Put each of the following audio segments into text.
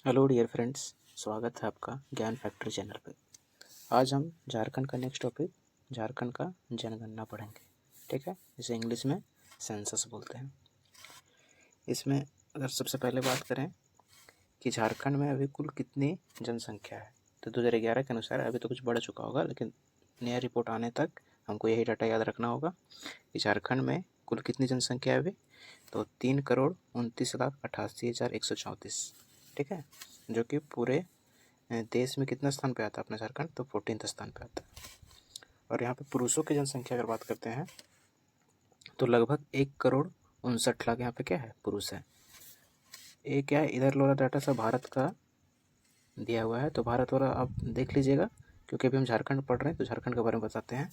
Hello dear friends, स्वागत है आपका ज्ञान फैक्ट्री चैनल पे। आज हम झारखंड का नेक्स्ट टॉपिक झारखंड का जनगणना पढ़ेंगे। ठीक है, इसे इंग्लिश में सेंसस बोलते हैं। इसमें अगर सबसे पहले बात करें कि झारखंड में अभी कुल कितनी जनसंख्या है, तो 2011 के अनुसार अभी तो कुछ बढ़ चुका होगा, लेकिन नया रिपोर्ट आने तक हमको यही डाटा याद रखना होगा कि झारखंड में कुल कितनी जनसंख्या है अभी। तो 3,29,88,134। ठीक है, जो कि पूरे देश में कितना स्थान पे आता है अपना झारखंड, तो 14th स्थान पे आता है। और यहाँ पे पुरुषों की जनसंख्या अगर बात करते हैं तो लगभग 1,59,00,000 यहाँ पे क्या है, पुरुष है। ये क्या है, इधर वाला डाटा सब भारत का दिया हुआ है, तो भारत वाला आप देख लीजिएगा, क्योंकि अभी हम झारखंड पढ़ रहे हैं तो झारखंड के बारे में बताते हैं।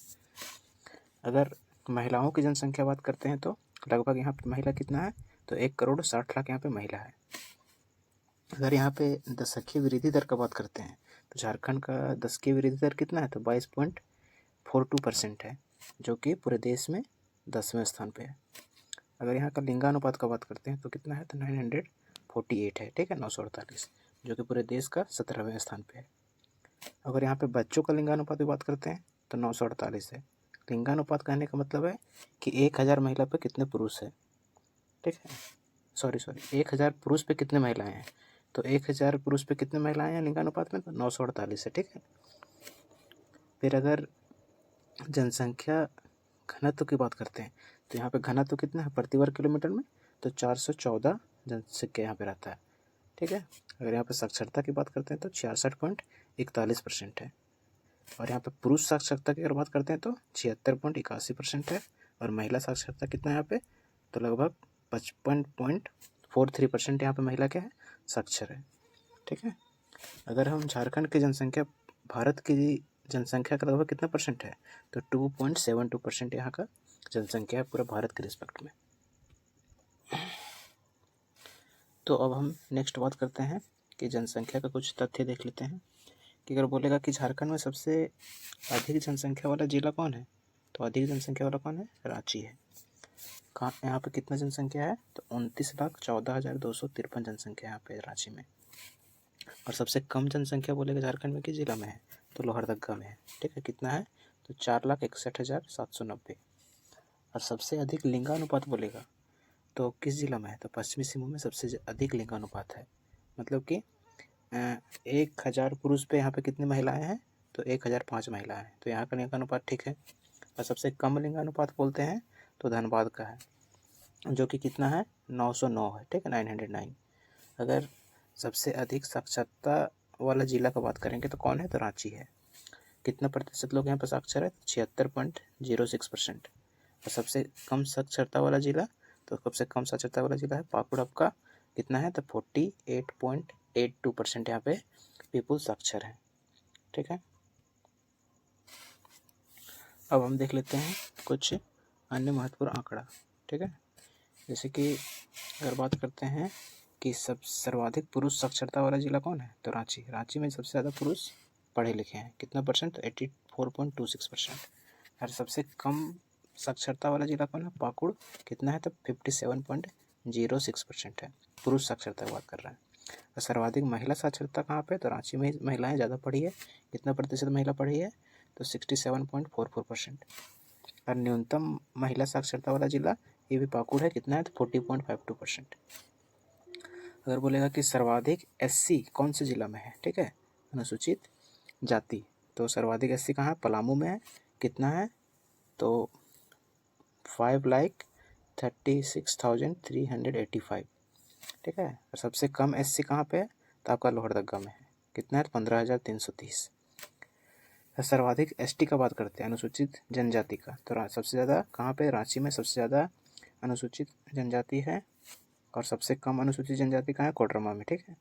अगर महिलाओं की जनसंख्या बात करते हैं तो लगभग यहाँ पे महिला कितना है, तो 1,60,00,000 यहाँ पे महिला है। अगर यहाँ पे दशकीय वृद्धि दर का बात करते हैं तो झारखंड का दशकीय वृद्धि दर कितना है, तो 22.42% है, जो कि पूरे देश में 10वें स्थान पे है। अगर यहाँ का लिंगानुपात का बात करते हैं तो कितना है, तो 948 है। ठीक है, 948, जो कि पूरे देश का 17वें स्थान पे है। अगर यहाँ पे बच्चों का लिंगानुपात की बात करते हैं तो 948 है। लिंगानुपात कहने का मतलब है कि 1000 महिला पे कितने पुरुष है। ठीक है, सॉरी 1000 पुरुष पे कितने महिलाएं हैं, तो 1000 पुरुष पे कितने महिलाएं हैं लिंगानुपात में, तो 948 है। ठीक है, फिर अगर जनसंख्या घनत्व की बात करते हैं तो यहाँ पे घनत्व कितना है प्रति वर्ग किलोमीटर में, तो 414 जनसंख्या यहाँ पे रहता है। ठीक है, अगर यहाँ पे साक्षरता की बात करते हैं तो 66.41% है। और यहाँ पे पुरुष साक्षरता की अगर बात करते हैं तो 76.81% है। और महिला साक्षरता कितना है यहाँ पे, तो लगभग 55.43% यहाँ पे महिला क्या है, साक्षर है। ठीक है, अगर हम झारखंड की जनसंख्या भारत की जनसंख्या का लगभग कितना परसेंट है, तो 2.72% यहाँ का जनसंख्या है पूरे भारत के रिस्पेक्ट में। तो अब हम नेक्स्ट बात करते हैं कि जनसंख्या का कुछ तथ्य देख लेते हैं कि अगर बोलेगा कि झारखंड में सबसे अधिक जनसंख्या वाला जिला कौन है, तो अधिक जनसंख्या वाला कौन है, रांची है। कहाँ यहाँ पे कितना जनसंख्या है, तो 29,14,253 जनसंख्या यहाँ पे रांची में। और सबसे कम जनसंख्या बोलेगा झारखंड में किस जिला में है, तो लोहरदगा में है। ठीक है, कितना है, तो 4,61,790। और सबसे अधिक लिंगानुपात बोलेगा तो किस जिला में है, तो पश्चिमी सिंहभूम में सबसे अधिक लिंगानुपात है। मतलब कि 1000 पुरुष पे यहाँ पे कितनी महिलाएं हैं, तो 1005 महिलाएं हैं, तो यहाँ का लिंगानुपात ठीक है। और सबसे कम लिंगानुपात बोलते हैं तो धनबाद का है, जो कि कितना है, 909 है। ठीक है, 909। अगर सबसे अधिक साक्षरता वाला जिला का बात करेंगे तो कौन है, तो रांची है। कितना प्रतिशत लोग यहाँ पर साक्षर है, 76.06%। और सबसे कम साक्षरता वाला जिला, तो सबसे कम साक्षरता वाला जिला है पाकुड़। आपका कितना है, तो 48.82% यहाँ पे पीपुल साक्षर है। ठीक है, अब हम देख लेते हैं कुछ अन्य महत्वपूर्ण आंकड़ा। ठीक है, जैसे कि अगर बात करते हैं कि सर्वाधिक पुरुष साक्षरता वाला जिला कौन है, तो रांची। रांची में सबसे ज़्यादा पुरुष पढ़े लिखे हैं, कितना परसेंट, तो 84.26%। और सबसे कम साक्षरता वाला जिला कौन है, पाकुड़। कितना है, तो 57.06% है, पुरुष साक्षरता की बात कर रहे हैं। और सर्वाधिक महिला साक्षरता कहाँ पे, तो रांची में महिलाएं ज़्यादा पढ़ी है। कितना प्रतिशत महिला पढ़ी है, तो 67.44%। और न्यूनतम महिला साक्षरता वाला जिला ये भी पाकुड़ है, कितना है, तो 40.52%। अगर बोलेगा कि सर्वाधिक एससी कौन से जिला में है, ठीक है, अनुसूचित जाति, तो सर्वाधिक एससी कहाँ है, पलामू में है। कितना है, तो 5,36,385। ठीक है, और सबसे कम एससी कहाँ पे है, तो आपका लोहरदगा में है। कितना है, 15,330। सर्वाधिक एसटी का बात करते हैं, अनुसूचित जनजाति का, तो सबसे ज़्यादा कहाँ पे, रांची में सबसे ज़्यादा अनुसूचित जनजाति है। और सबसे कम अनुसूचित जनजाति कहाँ है, कोडरमा में। ठीक है,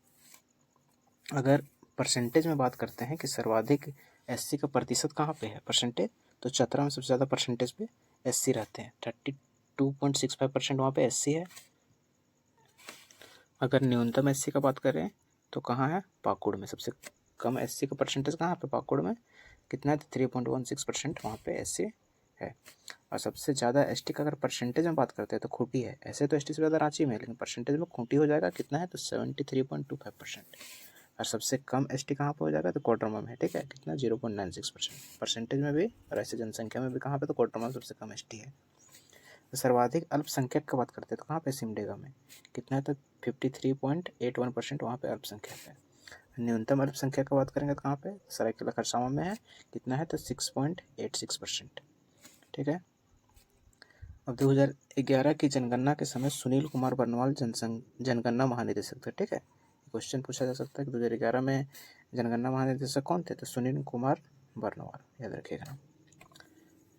अगर परसेंटेज में बात करते हैं कि सर्वाधिक एससी का प्रतिशत कहाँ पे है, परसेंटेज, तो चतरा में सबसे ज़्यादा परसेंटेज पे एससी रहते हैं, 32.65% वहाँ पे एससी है। अगर न्यूनतम एससी का बात करें तो कहाँ है, पाकुड़ में। सबसे कम एससी का परसेंटेज कहाँ पे, पाकुड़ में। कितना है, तो 3.16% वहाँ पे एससी है। और सबसे ज़्यादा एसटी का अगर परसेंटेज में बात करते हैं तो खूंटी है। ऐसे तो एसटी से ज़्यादा रांची में है, लेकिन परसेंटेज में खूंटी हो जाएगा कितना है तो 73.25%। और सबसे कम एसटी कहाँ पर हो जाएगा तो कोडरमा में है, ठीक है, कितना 0.96% परसेंटेज में भी, और ऐसे जनसंख्या में भी कहाँ पे तो कोडरमा में सबसे कम एसटी है। तो सर्वाधिक अल्पसंख्यक का बात करते हैं तो कहाँ पे सिमडेगा में कितना है तो 53.81% वहाँ पे अल्पसंख्यक है। न्यूनतम अल्पसंख्यक का बात करेंगे तो कहाँ पे सरायकेला खरसावां में है, कितना है तो 6.86%, ठीक है। अब 2011 की जनगणना के समय सुनील कुमार बर्नवाल जनगणना महानिदेशक थे, ठीक है। क्वेश्चन पूछा जा सकता है कि 2011 में जनगणना महानिदेशक कौन थे तो सुनील कुमार बर्नवाल, याद रखिएगा।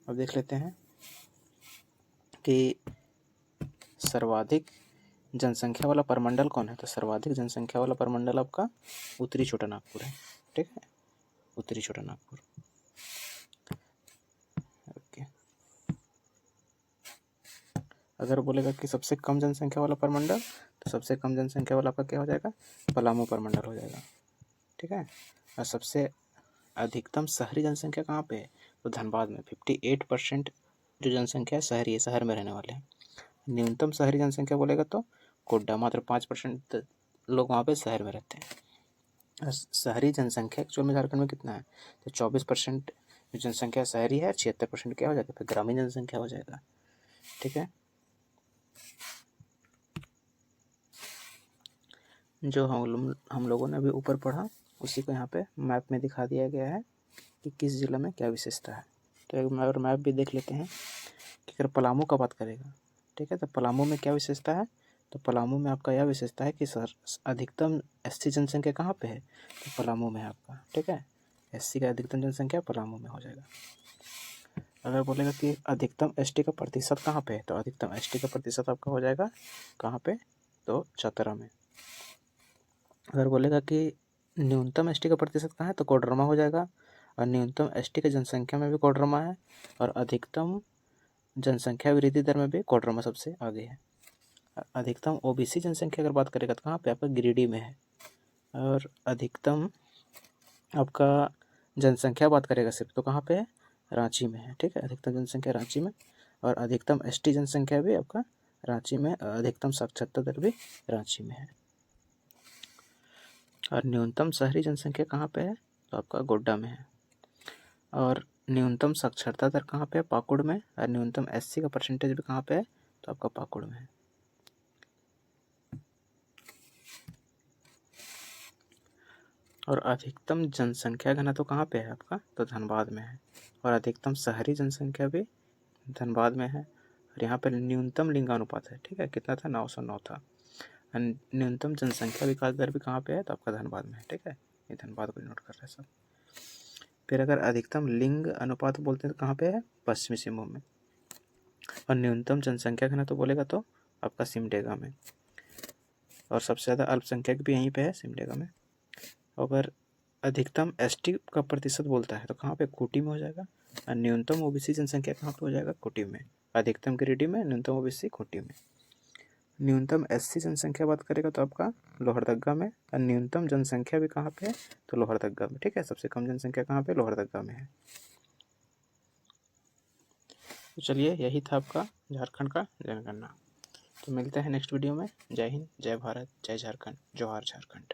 अब देख लेते हैं कि सर्वाधिक जनसंख्या वाला प्रमंडल कौन है तो सर्वाधिक जनसंख्या वाला प्रमंडल आपका उत्तरी छोटा नागपुर है, ठीक है, उत्तरी छोटा नागपुर। ओके, अगर बोलेगा कि सबसे कम जनसंख्या वाला प्रमंडल तो सबसे कम जनसंख्या वाला आपका क्या हो जाएगा पलामू प्रमंडल हो जाएगा, ठीक है। और सबसे अधिकतम शहरी जनसंख्या कहाँ पे है तो धनबाद में 58% जो जनसंख्या है शहरी है, शहर में रहने वाले हैं। न्यूनतम शहरी जनसंख्या बोलेगा तो कोड्डा, मात्र 5% लोग वहाँ पे शहर में रहते हैं। शहरी जनसंख्या एक्चुअल में झारखंड में कितना है तो 24% जनसंख्या शहरी है, 76% क्या हो जाएगा फिर ग्रामीण जनसंख्या हो जाएगा, ठीक है। जो हम लोगों ने अभी ऊपर पढ़ा उसी को यहाँ पे मैप में दिखा दिया गया है कि किस जिला में क्या विशेषता है। तो एक और मैप भी देख लेते हैं कि अगर पलामू का बात करेगा, ठीक है, तो पलामू में क्या विशेषता है तो पलामू में आपका यह विशेषता है कि सर अधिकतम एससी जनसंख्या कहाँ पे है तो पलामू में है आपका, ठीक है। एससी का अधिकतम जनसंख्या पलामू में हो जाएगा। अगर बोलेगा कि अधिकतम एसटी का प्रतिशत कहाँ पे है तो अधिकतम एसटी का प्रतिशत आपका हो जाएगा कहाँ पे तो चतरा में। अगर बोलेगा कि न्यूनतम एसटी का प्रतिशत कहाँ है तो कोडरमा हो जाएगा। और न्यूनतम एसटी की जनसंख्या में भी कोडरमा है, और अधिकतम जनसंख्या वृद्धि दर में भी कोडरमा सबसे आगे है। अधिकतम ओबीसी जनसंख्या अगर बात करेगा तो कहाँ पे आपका गिरिडीह में है। और अधिकतम आपका जनसंख्या बात करेगा सिर्फ तो कहाँ पे है रांची में है, ठीक है, अधिकतम जनसंख्या रांची में। और अधिकतम एसटी जनसंख्या भी आपका रांची में, अधिकतम साक्षरता दर भी रांची में है। और न्यूनतम शहरी जनसंख्या कहाँ पे है तो आपका गोड्डा में है। और न्यूनतम साक्षरता दर कहाँ पे है पाकुड़ में। और न्यूनतम एससी का परसेंटेज भी कहाँ पे है तो आपका पाकुड़ में है। और अधिकतम जनसंख्या घनत्व कहाँ पे है आपका तो धनबाद में है। और अधिकतम शहरी जनसंख्या भी धनबाद में है। और यहाँ पर न्यूनतम लिंगानुपात है, ठीक है, कितना था 909 था। न्यूनतम जनसंख्या विकास दर भी कहाँ पे है तो आपका धनबाद में है, ठीक है, ये धनबाद को नोट कर रहे हैं सब। फिर अगर अधिकतम लिंग अनुपात बोलते हैं तो कहाँ पे है पश्चिमी सिंहभूम में। और न्यूनतम जनसंख्या घनत्व तो बोलेगा तो आपका सिमडेगा में। और सबसे ज़्यादा अल्पसंख्यक भी यहीं पे है सिमडेगा में। अगर अधिकतम एसटी का प्रतिशत बोलता है तो कहाँ पे खूंटी में हो जाएगा। और न्यूनतम ओबीसी जनसंख्या कहाँ पे हो जाएगा खूंटी में। अधिकतम गिरिडीह में, न्यूनतम ओबीसी खूंटी में। न्यूनतम एससी जनसंख्या बात करेगा तो आपका लोहरदग्गा में। और न्यूनतम जनसंख्या भी कहाँ पे है तो लोहरदग्गा में, ठीक है, सबसे कम जनसंख्या कहाँ पे लोहरदग्गा में है। तो चलिए यही था आपका झारखंड का जनगणना। तो मिलते हैं नेक्स्ट वीडियो में। जय हिंद, जय भारत, जय झारखंड, जोहार झारखंड।